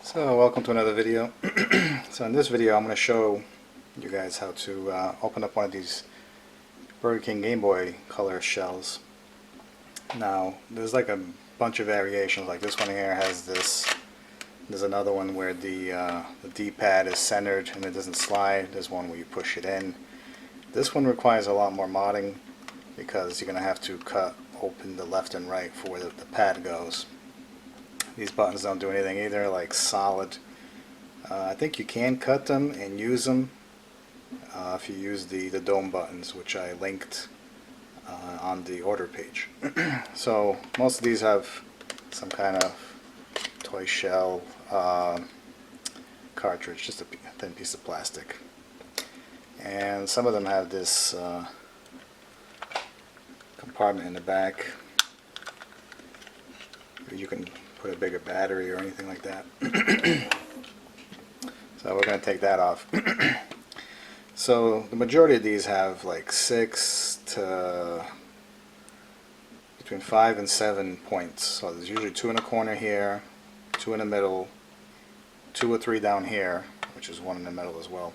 So welcome to another video. So in this video I'm going to show you guys how to open up one of these Burger King Game Boy color shells. Now there's like a bunch of variations, like this one here has this. There's another one where the D-pad is centered and it doesn't slide. There's one where you push it in. This one requires a lot more modding because you're going to have to cut open the left and right for where the pad goes. These buttons don't do anything either, like solid. I think you can cut them and use them if you use the dome buttons, which I linked on the order page. So most of these have some kind of toy shell cartridge, just a thin piece of plastic. And some of them have this compartment in the back. You can put a bigger battery or anything like that. So we're going to take that off. So the majority of these have like 6 to between 5 and 7 points. So there's usually 2 in the corner here, 2 in the middle, 2 or 3 down here, which is 1 in the middle as well.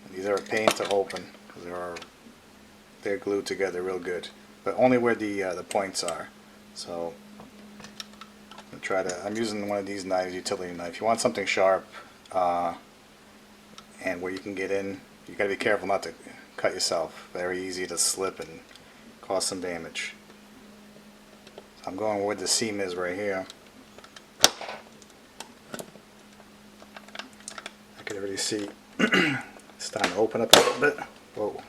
And these are a pain to open because they're glued together real good, but only where the points are. So I'm using one of these knives, utility knife. You want something sharp and where you can get in. You got to be careful not to cut yourself. Very easy to slip and cause some damage. So I'm going where the seam is right here. I can already see it's starting to open up a little bit. Whoa!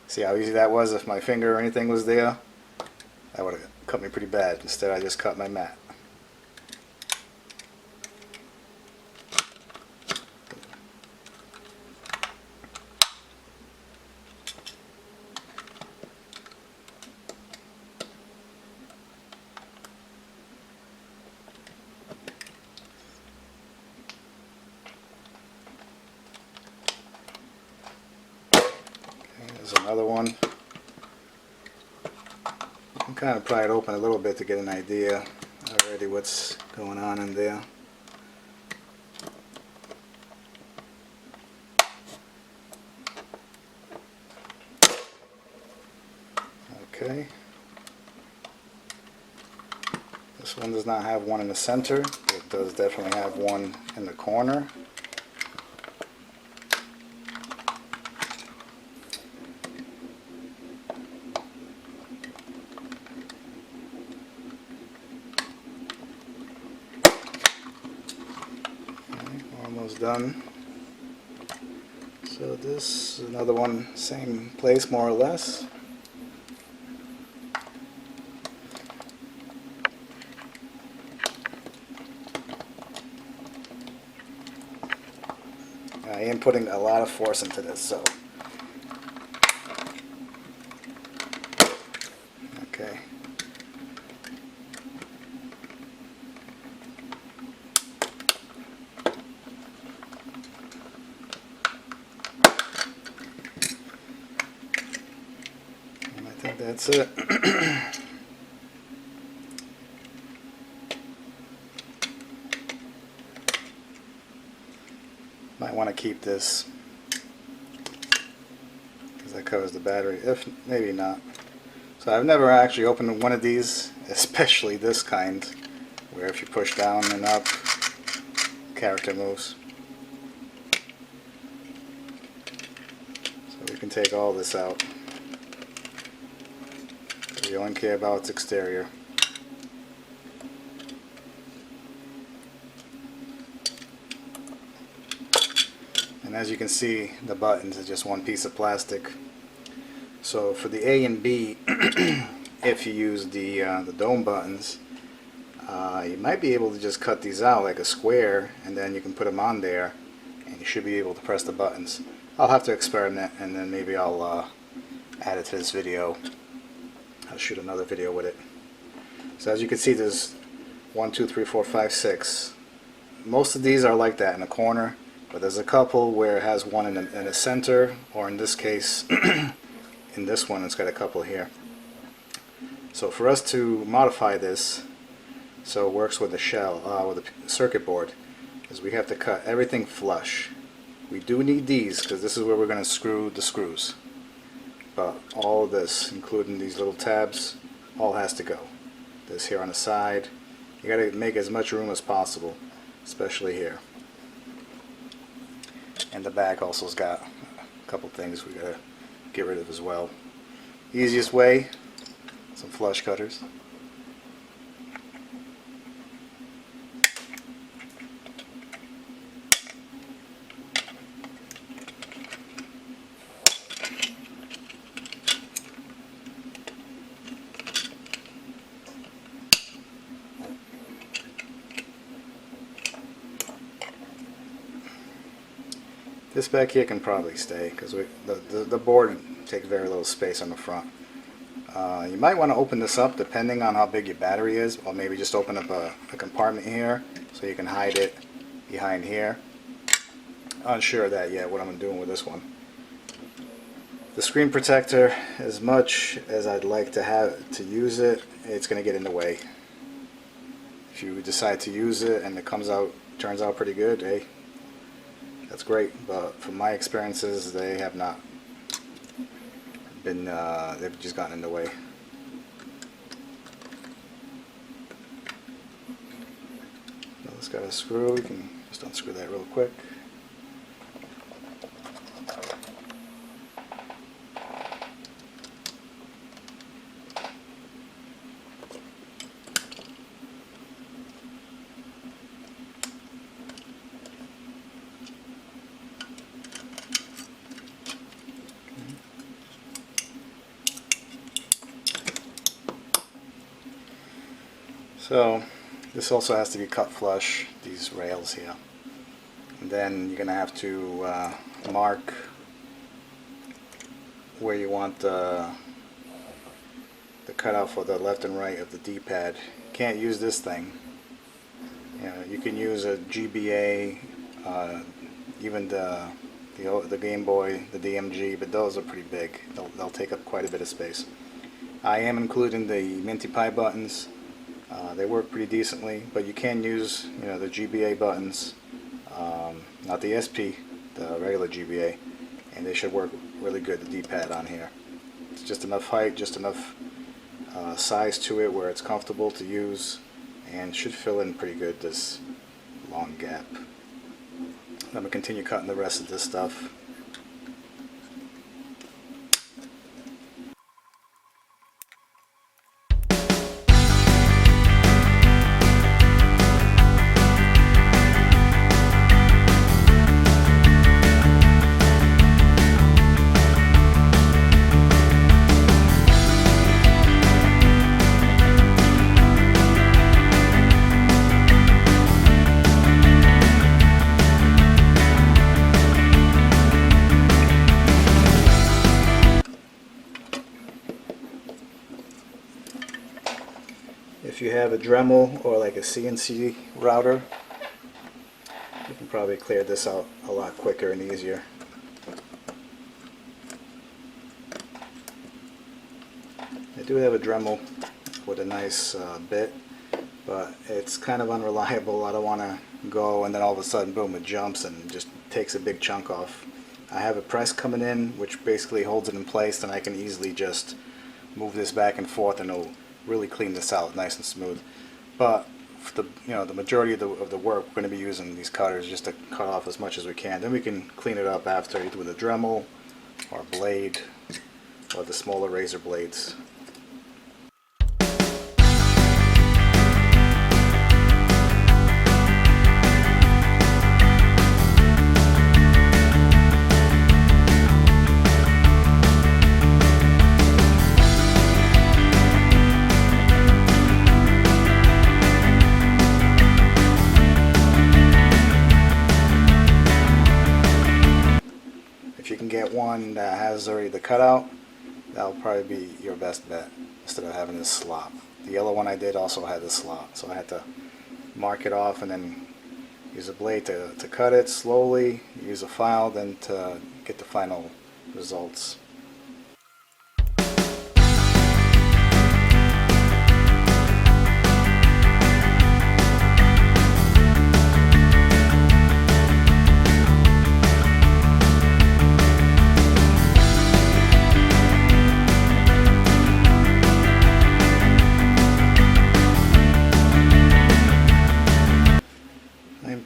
See how easy that was? If my finger or anything was there, that would have cut me pretty bad. Instead I just cut my mat. There's another one. You can kind of pry it open a little bit to get an idea already what's going on in there. Okay. This one does not have one in the center. It does definitely have one in the corner. Almost done. So this is another one, same place more or less. I am putting a lot of force into this, so okay. And I think that's it. Might want to keep this because that covers the battery, if maybe not. So I've never actually opened one of these, especially this kind, where if you push down and up, the character moves. So we can take all this out. We only care about its exterior. And as you can see, the buttons is just one piece of plastic. So for the A and B, if you use the dome buttons, you might be able to just cut these out like a square, and then you can put them on there, and you should be able to press the buttons. I'll have to experiment, and then maybe I'll add it to this video. I'll shoot another video with it. So as you can see, there's 1, 2, 3, 4, 5, 6. Most of these are like that in the corner. But there's a couple where it has one in the center, or in this case, in this one it's got a couple here. So for us to modify this, so it works with the shell, with the circuit board, is we have to cut everything flush. We do need these because this is where we're going to screw the screws. But all of this, including these little tabs, all has to go. This here on the side, you got to make as much room as possible, especially here. And the back also has got a couple things we got to get rid of as well. Easiest way, some flush cutters. This back here can probably stay because the board takes very little space on the front. You might want to open this up depending on how big your battery is, or maybe just open up a compartment here so you can hide it behind here. Unsure of that yet, what I'm doing with this one. The screen protector, as much as I'd like to use it, it's going to get in the way. If you decide to use it and it turns out pretty good, hey, that's great, but from my experiences, they have not been, they've just gotten in the way. Now it's got a screw, we can just unscrew that real quick. So this also has to be cut flush, these rails here. And then you're going to have to mark where you want the cutout for the left and right of the D-pad. Can't use this thing. You know, you can use a GBA, even the Gameboy, the DMG, but those are pretty big. They'll take up quite a bit of space. I am including the Minty Pie buttons. They work pretty decently, but you can use, you know, the GBA buttons, not the SP, the regular GBA, and they should work really good, the D-pad on here. It's just enough height, just enough size to it where it's comfortable to use, and should fill in pretty good this long gap. I'm going to continue cutting the rest of this stuff. If you have a Dremel or like a CNC router, you can probably clear this out a lot quicker and easier. I do have a Dremel with a nice bit, but it's kind of unreliable. I don't want to go and then all of a sudden, boom, it jumps and just takes a big chunk off. I have a press coming in which basically holds it in place, and I can easily just move this back and forth and it'll really clean this out nice and smooth. But for the majority of the work, we're going to be using these cutters just to cut off as much as we can. Then we can clean it up after, either with a Dremel or a blade or the smaller razor blades. If you can get one that has already the cutout, that'll probably be your best bet instead of having this slot. The yellow one I did also had the slot, so I had to mark it off and then use a blade to cut it slowly, use a file, then to get the final results.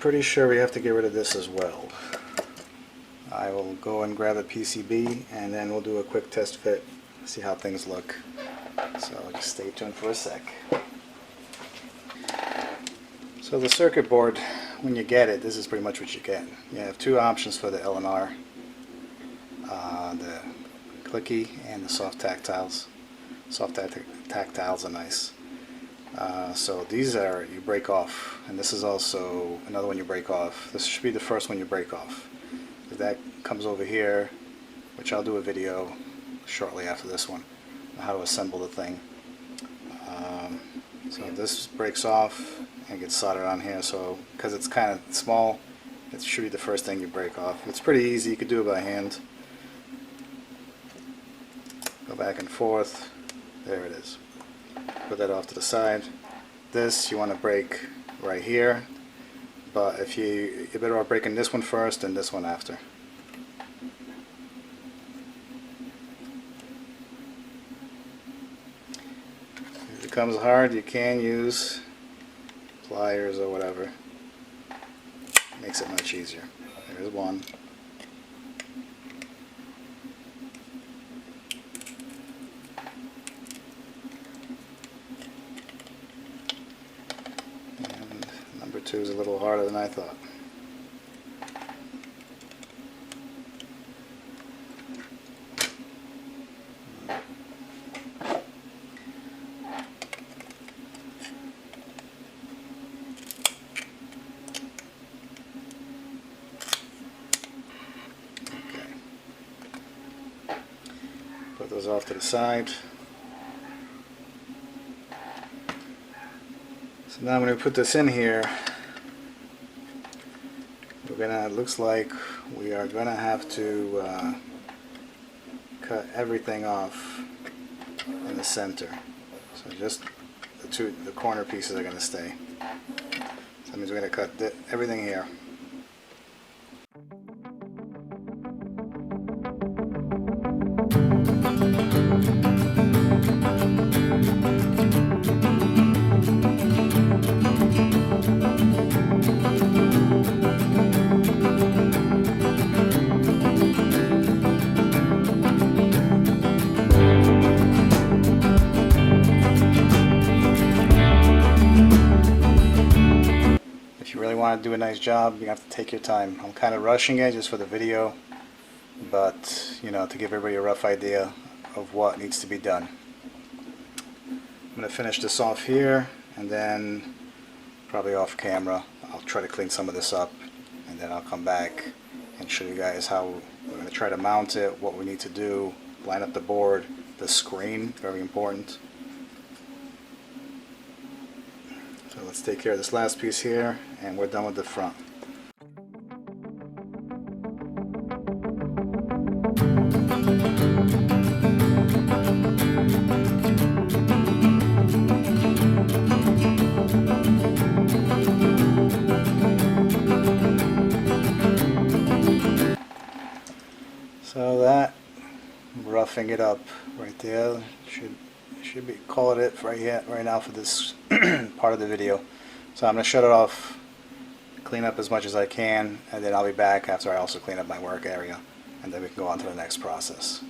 pretty sure we have to get rid of this as well. I will go and grab a PCB and then we'll do a quick test fit, see how things look. So just stay tuned for a sec. So the circuit board, when you get it, this is pretty much what you get. You have two options for the L&R, the clicky and the soft tactiles. Soft tactiles are nice. So these are, you break off, and this is also another one you break off. This should be the first one you break off. That comes over here, which I'll do a video shortly after this one, on how to assemble the thing. So this breaks off and gets soldered on here, so because it's kind of small, it should be the first thing you break off. It's pretty easy, you could do it by hand. Go back and forth, there it is. Put that off to the side. This you want to break right here, but if you're better off breaking this one first and this one after. If it becomes hard, you can use pliers or whatever. Makes it much easier. There's one. And number two is a little harder than I thought. Put those off to the side. So now when we put this in here, it looks like we are gonna have to cut everything off in the center. So just the corner pieces are gonna stay. So that means we're gonna cut everything here. If you really want to do a nice job, you have to take your time. I'm kind of rushing it just for the video, but you know, to give everybody a rough idea of what needs to be done. I'm going to finish this off here, and then probably off camera I'll try to clean some of this up, and then I'll come back and show you guys how we're going to try to mount it, what we need to do, line up the board, the screen, very important. So let's take care of this last piece here, and we're done with the front. So that, roughing it up right there, should be call it right now for this part of the video. So I'm going to shut it off, clean up as much as I can, and then I'll be back after I also clean up my work area, and then we can go on to the next process.